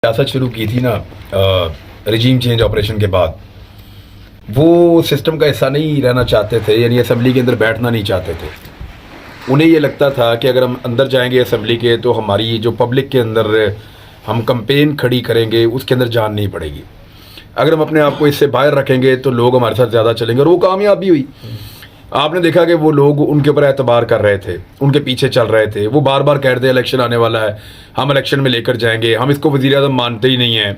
सियासत शुरू की थी ना रजीम चेंज ऑपरेशन के बाद, वो सिस्टम का हिस्सा नहीं रहना चाहते थे, यानी असेंबली के अंदर बैठना नहीं चाहते थे। उन्हें ये लगता था कि अगर हम अंदर जाएंगे असेंबली के तो हमारी जो पब्लिक के अंदर हम कंपेन खड़ी करेंगे उसके अंदर जान नहीं पड़ेगी। अगर हम अपने आप को इससे बाहर रखेंगे तो लोग हमारे साथ ज़्यादा चलेंगे, और वो कामयाब भी हुई। आपने देखा कि वो लोग उनके ऊपर एतबार कर रहे थे, उनके पीछे चल रहे थे। वो बार बार कह रहे थे इलेक्शन आने वाला है, हम इलेक्शन में लेकर जाएंगे, हम इसको वज़ीर आज़म मानते ही नहीं हैं।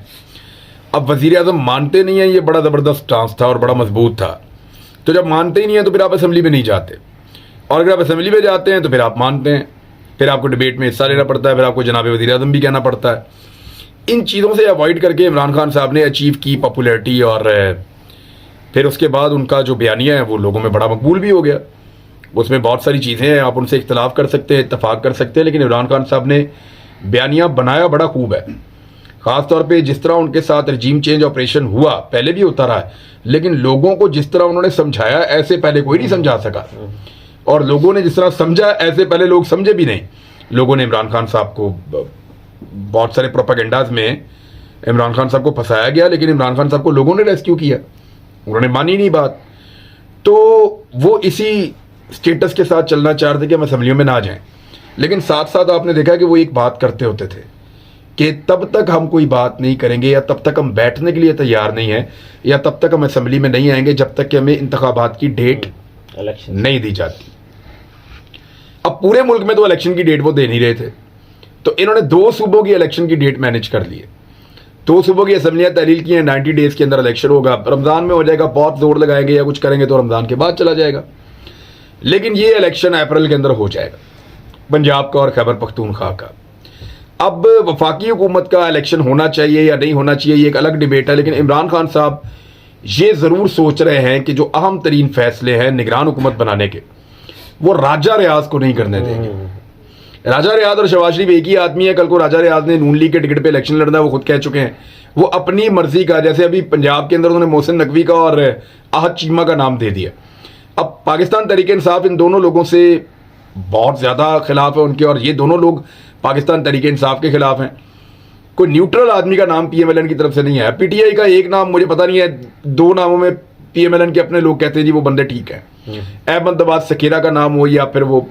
अब वज़ीर आज़म मानते नहीं हैं, ये बड़ा ज़बरदस्त स्टांस था और बड़ा मजबूत था। तो जब मानते ही नहीं है तो फिर आप असेंबली में नहीं जाते, और अगर आप असेंबली में जाते हैं तो फिर आप मानते हैं, फिर आपको डिबेट में हिस्सा लेना पड़ता है, फिर आपको जनाब वज़ीर आज़म भी कहना पड़ता है। इन चीज़ों से अवॉइड करके इमरान खान साहब ने अचीव की पॉपुलैरिटी, और फिर उसके बाद उनका जो बयानिया है वो लोगों में बड़ा मकबूल भी हो गया। उसमें बहुत सारी चीज़ें हैं, आप उनसे इख्तलाफ कर सकते हैं, इत्तफाक कर सकते हैं, लेकिन इमरान खान साहब ने बयानिया बनाया बड़ा खूब है। ख़ास तौर पे जिस तरह उनके साथ रजीम चेंज ऑपरेशन हुआ, पहले भी होता रहा है, लेकिन लोगों को जिस तरह उन्होंने समझाया ऐसे पहले कोई नहीं समझा सका, और लोगों ने जिस तरह समझा ऐसे पहले लोग समझे भी नहीं। लोगों ने इमरान खान साहब को बहुत सारे प्रोपेगेंडाज में इमरान खान साहब को फंसाया गया, लेकिन इमरान खान साहब को लोगों ने रेस्क्यू किया, उन्होंने मानी नहीं बात। तो वो इसी स्टेटस के साथ चलना चाह रहे थे कि हम असेंबलियों में ना जाएं, लेकिन साथ साथ आपने देखा कि वो एक बात करते होते थे कि तब तक हम कोई बात नहीं करेंगे, या तब तक हम बैठने के लिए तैयार नहीं हैं, या तब तक हम असेंबली में नहीं आएंगे जब तक कि हमें इंतखाबात की डेट नहीं दी जाती। अब पूरे मुल्क में तो इलेक्शन की डेट वो दे नहीं रहे थे, तो इन्होंने 2 सूबों की इलेक्शन की डेट मैनेज कर ली है। 2 सूबों की असेंबलियां तहलील की हैं, 90 डेज के अंदर इलेक्शन होगा, रमज़ान में हो जाएगा, बहुत जोर लगाएंगे या कुछ करेंगे तो रमज़ान के बाद चला जाएगा, लेकिन ये इलेक्शन अप्रैल के अंदर हो जाएगा, पंजाब का और खैबर पख्तूनख्वा का। अब वफाकी हुकूमत का इलेक्शन होना चाहिए या नहीं होना चाहिए ये एक अलग डिबेट है, लेकिन इमरान खान साहब ये ज़रूर सोच रहे हैं कि जो अहम तरीन फैसले हैं निगरान हुकूमत बनाने के, वो राजा रियाज को नहीं करने देंगे। राजा रियाज और शहबाज शरीफ एक ही आदमी है। कल को राजा रियाज ने नून लीग के टिकट पे इलेक्शन लड़ना है, वो खुद कह चुके हैं, वो अपनी मर्जी का, जैसे अभी पंजाब के अंदर उन्होंने मोहसिन नकवी का और आहद चीमा का नाम दे दिया। अब पाकिस्तान तहरीक इंसाफ इन दोनों लोगों से बहुत ज़्यादा खिलाफ है उनके, और ये दोनों लोग पाकिस्तान तहरीक इंसाफ के खिलाफ हैं। कोई न्यूट्रल आदमी का नाम PMLN की तरफ से नहीं है। PTI का एक नाम मुझे पता नहीं है, 2 नामों में PMLN के अपने लोग कहते हैं जी वो बंदे ठीक हैं। अहमदाबाद सकीरा का नाम हो या फिर वो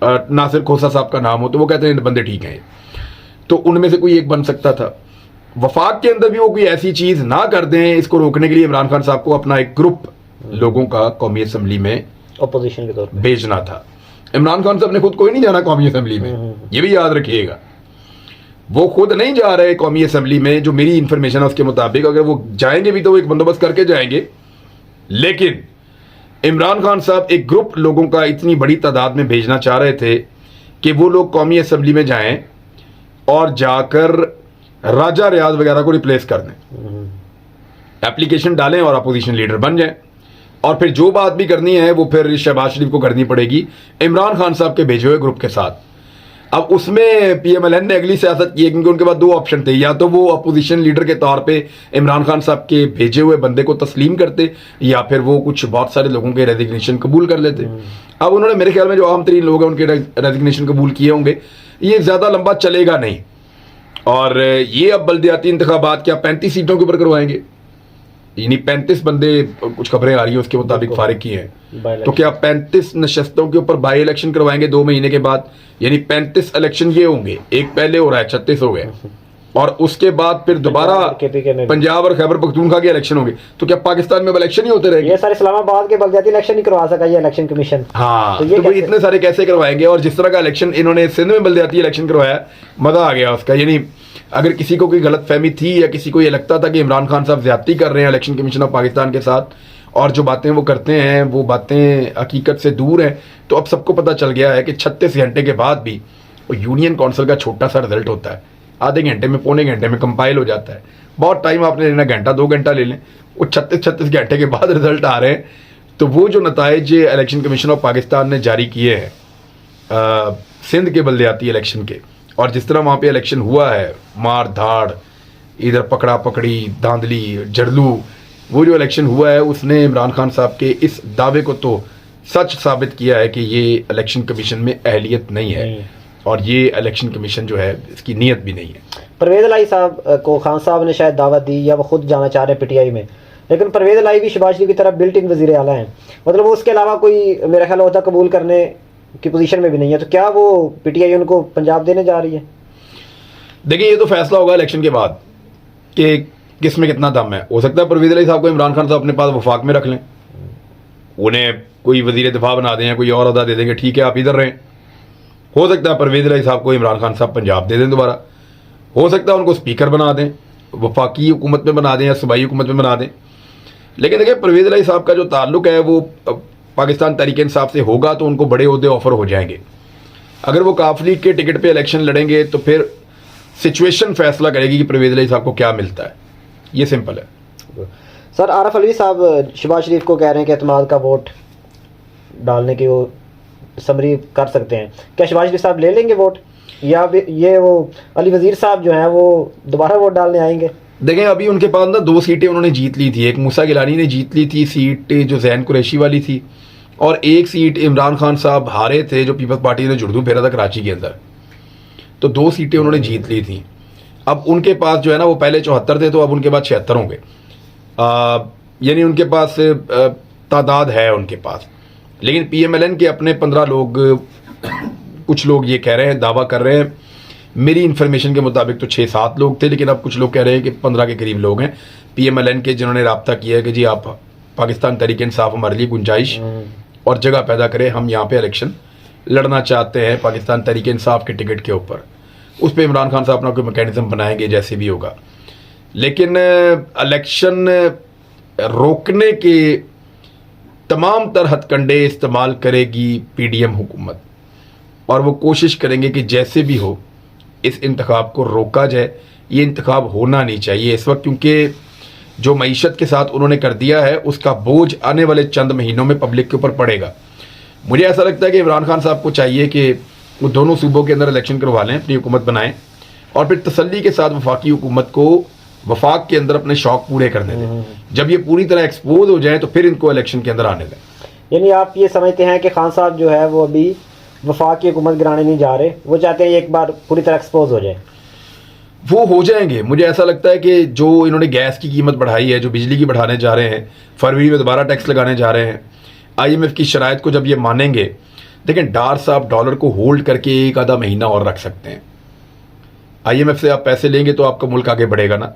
नासिर खोसा साहब का नाम हो, तो वो कहते हैं बंदे ठीक हैं, तो उनमें से कोई एक बन सकता था। वफाक के अंदर भी वो कोई ऐसी चीज़ ना कर दें, इसको रोकने के लिए इमरान खान साहब को अपना एक ग्रुप लोगों का कौमी असेंबली में अपोजिशन के तौर पे भेजना था। इमरान खान साहब ने खुद कोई नहीं जाना कौमी असेंबली में, ये भी याद रखिएगा, वो खुद नहीं जा रहे कौमी असेंबली में। जो मेरी इंफॉर्मेशन है उसके मुताबिक अगर वो जाएंगे भी तो वो एक बंदोबस्त करके जाएंगे, लेकिन इमरान खान साहब एक ग्रुप लोगों का इतनी बड़ी तादाद में भेजना चाह रहे थे कि वो लोग कौमी असेंबली में जाएं और जाकर राजा रियाज वगैरह को रिप्लेस कर दें, एप्लीकेशन डालें और अपोजिशन लीडर बन जाएं, और फिर जो बात भी करनी है वो फिर शहबाज शरीफ को करनी पड़ेगी इमरान खान साहब के भेजे हुए ग्रुप के साथ। अब उसमें PMLN ने अगली सियासत की है, क्योंकि उनके पास 2 ऑप्शन थे, या तो वो अपोजिशन लीडर के तौर पे इमरान खान साहब के भेजे हुए बंदे को तस्लीम करते, या फिर वो कुछ बहुत सारे लोगों के रेजिग्नेशन कबूल कर लेते। अब उन्होंने मेरे ख्याल में जो अहम तरीन लोग हैं उनके रेजिग्नेशन कबूल किए होंगे। ये ज़्यादा लंबा चलेगा नहीं, और ये अब बल्दियाती इंतखाबात क्या 35 सीटों के ऊपर करवाएंगे, यानी 35 बंदे, कुछ खबरें आ रही हैं उसके मुताबिक फारिग किए हैं, तो क्या 35 नशस्तों के ऊपर बाई इलेक्शन करवाएंगे 2 महीने के बाद, यानी 35 इलेक्शन ये होंगे, एक पहले हो रहा है 36 हो गए, और उसके बाद फिर दोबारा पंजाब और खैबर पख्तूनख्वा के इलेक्शन होंगे। तो क्या पाकिस्तान में इलेक्शन ही होते रहेंगे? ये सारे इस्लामाबाद के बल्दियाती इलेक्शन नहीं करवा सका ये इलेक्शन कमीशन। हाँ, तो इतने सारे कैसे करवाएंगे? और जिस तरह का इलेक्शन इन्होंने सिंध में बल्दियाती इलेक्शन करवाया, मजा आ गया उसका। यानी अगर किसी को कोई गलत फहमी थी या किसी को ये लगता था कि इमरान खान साहब ज्यादती कर रहे हैं इलेक्शन कमीशन ऑफ पाकिस्तान के साथ, और जो बातें वो करते हैं वो बातें हकीकत से दूर हैं, तो अब सबको पता चल गया है कि 36 घंटे के बाद भी वो यूनियन काउंसिल का छोटा सा रिजल्ट होता है, आधे घंटे में, पौने घंटे में कंपाइल हो जाता है। बहुत टाइम आपने लेना, घंटा 2 घंटा ले लें, वो 36 घंटे के बाद रिजल्ट आ रहे हैं। तो वो जो नताइज इलेक्शन कमीशन ऑफ पाकिस्तान ने जारी किए हैं सिंध के बल्दियाती इलेक्शन के, और जिस तरह वहाँ पे इलेक्शन हुआ है, मार धाड़, इधर पकड़ा पकड़ी, धांधली, जड़लू, वो जो इलेक्शन हुआ है उसने इमरान खान साहब के इस दावे को तो सच साबित किया है कि ये इलेक्शन कमीशन में अहलियत नहीं है, और ये इलेक्शन कमीशन जो है इसकी नीयत भी नहीं है। परवेज लाई साहब को खान साहब ने शायद दावत दी या वो खुद जाना चाह रहे हैं पीटीआई में, लेकिन परवेज लाई भी शहबाज शरीफ की तरफ बिल्ट इन वजीर आला हैं, मतलब वो उसके अलावा कोई मेरा ख्याल होता कबूल करने की पोजीशन में भी नहीं है, तो क्या वो पीटीआई उनको पंजाब देने जा रही है? देखिए, ये तो फैसला होगा इलेक्शन के बाद कि किस में कितना दम है। हो सकता है परवेज अली साहब को इमरान खान साहब अपने पास वफाक में रख लें, उन्हें कोई वजीर दिफा बना दें या कोई और अहदा दे देंगे, ठीक है आप इधर रहें। हो सकता है परवेज अली साहब को इमरान खान साहब पंजाब दे दें दोबारा। हो सकता है उनको स्पीकर बना दें, वफाकी हुकूमत में बना दें या सूबाई हुकूमत में बना दें। लेकिन देखिए, परवेज अली साहब का जो ताल्लुक है वो पाकिस्तान तहरीक इंसाफ से होगा तो उनको बड़े ओहदे ऑफर हो जाएंगे। अगर वो काफ लीग के टिकट पे इलेक्शन लड़ेंगे तो फिर सिचुएशन फैसला करेगी कि परवेज अली साहब को क्या मिलता है। ये सिंपल है। सर आरफ अलवी साहब शहबाज शरीफ को कह रहे हैं कि एतमाद का वोट डालने की वो समरी कर सकते हैं, क्या शहबाज शरीफ साहब ले लेंगे वोट, या ये वो अली वजीर साहब जो हैं वो दोबारा वोट डालने आएंगे? देखें, अभी उनके पास ना 2 सीटें उन्होंने जीत ली थी। एक मूसा गिलानी ने जीत ली थी सीट जो जैन कुरैशी वाली थी, और एक सीट इमरान खान साहब हारे थे जो पीपल्स पार्टी ने जुड़दू फेरा था कराची के अंदर। तो 2 सीटें उन्होंने जीत ली थी। अब उनके पास जो है ना, वो पहले 74 थे तो अब उनके पास 76 होंगे, यानी उनके पास तादाद है उनके पास। लेकिन पीएमएलएन के अपने 15 लोग, कुछ लोग ये कह रहे हैं, दावा कर रहे हैं, मेरी इन्फॉर्मेशन के मुताबिक तो 6-7 लोग थे, लेकिन अब कुछ लोग कह रहे हैं कि 15 के करीब लोग हैं पीएमएलएन के जिन्होंने राब्ता किया है कि जी आप पाकिस्तान तहरीक इंसाफ हमारे लिए गुंजाइश और जगह पैदा करें, हम यहाँ पे इलेक्शन लड़ना चाहते हैं पाकिस्तान तहरीक इंसाफ के टिकट के ऊपर। उस पर इमरान खान साहब अपना कोई मैकेनिज्म बनाएंगे जैसे भी होगा। लेकिन इलेक्शन रोकने के तमाम तर हथकंडे इस्तेमाल करेगी पीडीएम हुकूमत, और वो कोशिश करेंगे कि जैसे भी हो इस इंतखाब को रोका जाए। ये इंतखाब होना नहीं चाहिए इस वक्त, क्योंकि जो मईशत के साथ उन्होंने कर दिया है उसका बोझ आने वाले चंद महीनों में पब्लिक के ऊपर पड़ेगा। मुझे ऐसा लगता है कि इमरान खान साहब को चाहिए कि वो दोनों सूबों के अंदर इलेक्शन करवा लें, अपनी हुकूमत बनाएं, और फिर तसल्ली के साथ वफाकी हुकूमत को वफाक के अंदर अपने शौक पूरे करने दें। जब ये पूरी तरह एक्सपोज हो जाए तो फिर इनको इलेक्शन के अंदर आने दें। यानी आप ये समझते हैं कि खान साहब जो है वो अभी वफाक की हुकूमत गिराने नहीं जा रहे, वो चाहते हैं एक बार पूरी तरह एक्सपोज हो जाए? वो हो जाएंगे। मुझे ऐसा लगता है कि जो इन्होंने गैस की कीमत बढ़ाई है, जो बिजली की बढ़ाने जा रहे हैं, फरवरी में दोबारा टैक्स लगाने जा रहे हैं, IMF की शराइत को जब ये मानेंगे, देखें डार साहब डॉलर को होल्ड करके एक आधा महीना और रख सकते हैं। IMF से आप पैसे लेंगे तो आपका मुल्क आगे बढ़ेगा ना,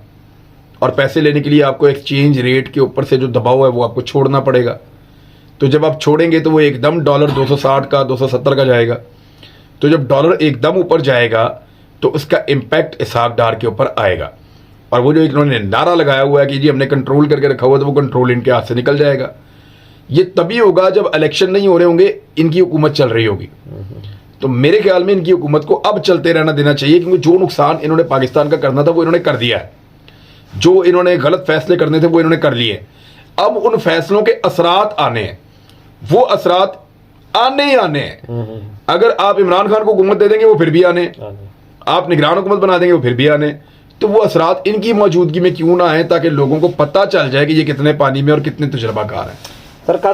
और पैसे लेने के लिए आपको एक्सचेंज रेट के ऊपर से जो दबाव है वो आपको छोड़ना पड़ेगा। तो जब आप छोड़ेंगे तो वो एकदम डॉलर 260 का 270 का जाएगा। तो जब डॉलर एकदम ऊपर जाएगा तो उसका इम्पैक्ट इसहाक डार के ऊपर आएगा, और वो जो इन्होंने नारा लगाया हुआ है कि जी हमने कंट्रोल करके रखा हुआ, तो वो कंट्रोल इनके हाथ से निकल जाएगा। ये तभी होगा जब इलेक्शन नहीं हो रहे होंगे, इनकी हुकूमत चल रही होगी। तो मेरे ख्याल में इनकी हुकूमत को अब चलते रहना देना चाहिए, क्योंकि जो नुकसान इन्होंने पाकिस्तान का करना था वो इन्होंने कर दिया है। जो इन्होंने गलत फैसले करने थे वो इन्होंने कर लिए। अब उन फैसलों के असरात आने हैं, वो असरात आने ही आने हैं। अगर आप इमरान खान को हुकूमत दे देंगे वो फिर भी आने, आप निगरान हुकूमत बना देंगे वो फिर भी आने। तो वो असरात इनकी मौजूदगी में क्यों ना आए, ताकि लोगों को पता चल जाए कि ये कितने पानी में और कितने तजुर्बाकार हैं। सरकार